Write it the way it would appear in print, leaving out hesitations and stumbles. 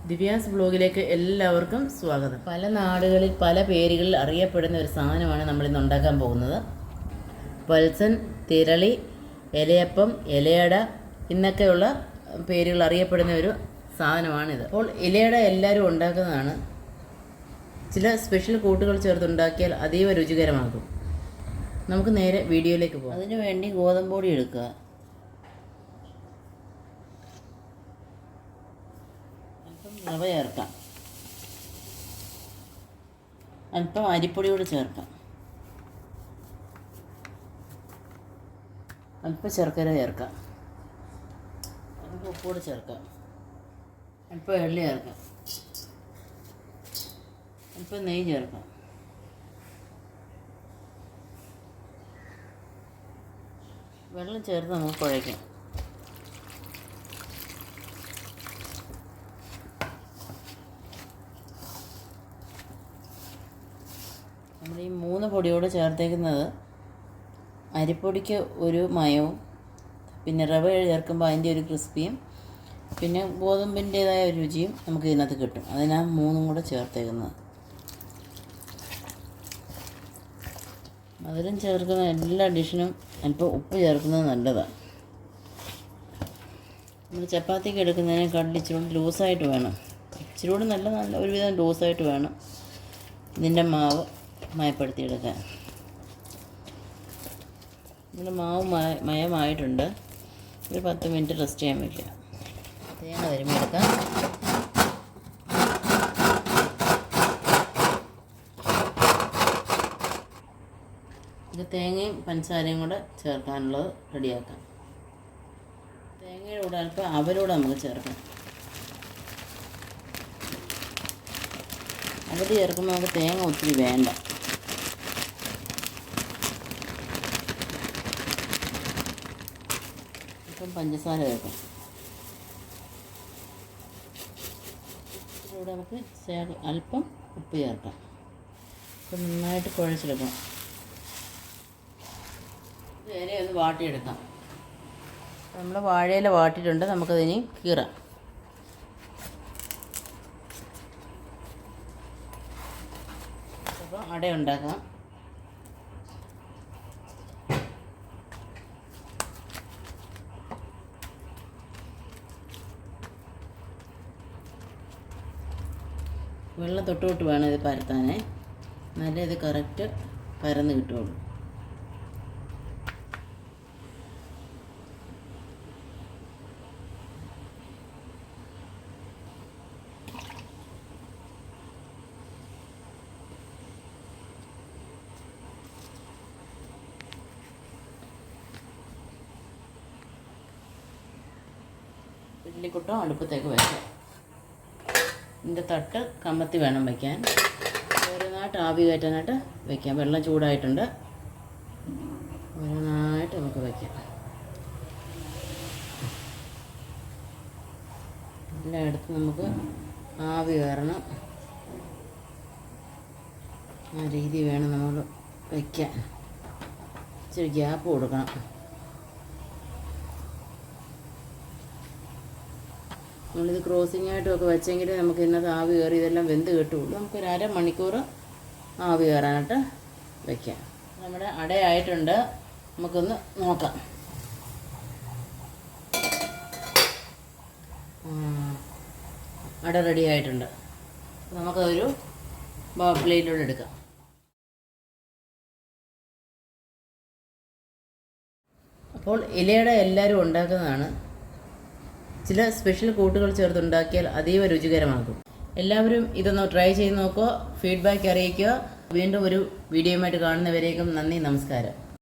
ദിവ്യാസ് ബ്ലോഗിലേക്ക് എല്ലാവർക്കും സ്വാഗതം. പല നാടുകളിൽ പല പേരുകളിൽ അറിയപ്പെടുന്ന ഒരു സാധനമാണ് നമ്മളിന്ന് ഉണ്ടാക്കാൻ പോകുന്നത്. പൽസൻ, തിരളി, ഇലയപ്പം, ഇലയട എന്നൊക്കെയുള്ള പേരുകൾ അറിയപ്പെടുന്ന ഒരു സാധനമാണിത്. അപ്പോൾ ഇലയട എല്ലാവരും ഉണ്ടാക്കുന്നതാണ്. ചില സ്പെഷ്യൽ കൂട്ടുകൾ ചേർത്തുണ്ടാക്കിയാൽ അതീവ രുചികരമാകും. നമുക്ക് നേരെ വീഡിയോയിലേക്ക് പോകാം. അതിനു വേണ്ടി ഗോതമ്പ് പൊടി എടുക്കുക. റവ ചേർക്കാം. അല്പം അരിപ്പൊടി കൂടി ചേർക്കാം. അല്പം ശർക്കര ചേർക്കാം. അല്പം ഉപ്പ് കൂടി ചേർക്കാം. അല്പം എള്ളി ചേർക്കാം. അല്പം നെയ്യ് ചേർക്കാം. വെള്ളം ചേർത്ത് നമുക്ക് കുഴയ്ക്കാം. നമ്മൾ ഈ 3 പൊടിയോട് ചേർത്തേക്കുന്നത് അരിപ്പൊടിക്ക് ഒരു മയവും, പിന്നെ റവ ചേർക്കുമ്പോൾ അതിൻ്റെ ഒരു ക്രിസ്പിയും, പിന്നെ ഗോതമ്പിൻ്റേതായ ഒരു രുചിയും നമുക്ക് ഇതിനകത്ത് കിട്ടും. അതിനാണ് 3 കൂടെ ചേർത്തേക്കുന്നത്. മധുരം ചേർക്കുന്ന എല്ലാ ഡിഷിനും അല്പം ഉപ്പ് ചേർക്കുന്നത് നല്ലതാണ്. നമ്മൾ ചപ്പാത്തിക്ക് എടുക്കുന്നതിനേക്കാട്ടിൽ ഇച്ചിരി കൂടി ലൂസായിട്ട് വേണം. ഇച്ചിരി കൂടി നല്ല ഒരുവിധം ലൂസായിട്ട് വേണം ഇതിൻ്റെ മാവ് മയപ്പെടുത്തിയെടുക്കാൻ. നമ്മുടെ മാവ് മയമായിട്ടുണ്ട്. ഒരു 10 മിനിറ്റ് റെസ്റ്റ് ചെയ്യാൻ വയ്ക്കുക. തേങ്ങ തിരുമ്മിയെടുക്കാം. ഇത് തേങ്ങയും പഞ്ചസാരയും കൂടെ ചേർക്കാനുള്ളത് റെഡിയാക്കാം. തേങ്ങയുടെ കൂടെ അല്പം അവലൂടെ നമുക്ക് ചേർക്കാം. അവല് ചേർക്കുമ്പോൾ നമുക്ക് തേങ്ങ ഒത്തിരി വേണ്ട. ഇപ്പം പഞ്ചസാര ചേർക്കാം. ഇവിടെ നമുക്ക് അല്പം ഉപ്പ് ചേർക്കാം. ഇപ്പം നന്നായിട്ട് കുഴച്ചെടുക്കാം. നേരെ ഒന്ന് വാട്ടിയെടുക്കാം. നമ്മൾ വാഴയില വാട്ടിയിട്ടുണ്ട്. നമുക്കതിനി കീറാം. അപ്പോൾ അട ഉണ്ടാക്കാം. വെള്ളം തൊട്ട് വേണം ഇത് പരത്താനേ. നല്ല ഇത് കറക്റ്റ് പരന്ന് കിട്ടുള്ളൂ. ഇഡ്ഡലിക്കുട്ടം അടുപ്പത്തേക്ക് വയ്ക്കാം. ഇതിൻ്റെ തട്ട് കമത്തി വേണം വയ്ക്കാൻ. ഓരോന്നായിട്ട് ആവി കയറ്റാനായിട്ട് വയ്ക്കാം. വെള്ളം ചൂടായിട്ടുണ്ട്. ഓരോന്നായിട്ട് നമുക്ക് വയ്ക്കാം. എല്ലായിടത്തും നമുക്ക് ആവി കയറണം. ആ രീതി വേണം നമ്മൾ വയ്ക്കാൻ. ഇച്ചിരി ഗ്യാപ്പ് കൊടുക്കണം. നമ്മളിത് ക്രോസിങ് ആയിട്ടുമൊക്കെ വെച്ചെങ്കിൽ നമുക്ക് ഇന്നത്തെ ആവി കയറി ഇതെല്ലാം വെന്ത് കിട്ടുള്ളൂ. നമുക്കൊരു അരമണിക്കൂർ ആവി കയറാനായിട്ട് വയ്ക്കാം. നമ്മുടെ അടയായിട്ടുണ്ട്. നമുക്കൊന്ന് നോക്കാം. അട റെഡി ആയിട്ടുണ്ട്. നമുക്കതൊരു പ്ലേറ്റിലൂടെ എടുക്കാം. അപ്പോൾ ഇലയട എല്ലാവരും ഉണ്ടാക്കുന്നതാണ്. ചില സ്പെഷ്യൽ കൂട്ടുകൾ ചേർത്തുണ്ടാക്കിയാൽ അതീവ രുചികരമാകും. എല്ലാവരും ഇതൊന്ന് ട്രൈ ചെയ്ത് നോക്കുക. ഫീഡ്ബാക്ക് അറിയിക്കുക. വീണ്ടും ഒരു വീഡിയോയുമായിട്ട് കാണുന്നവരേക്കും നന്ദി, നമസ്കാരം.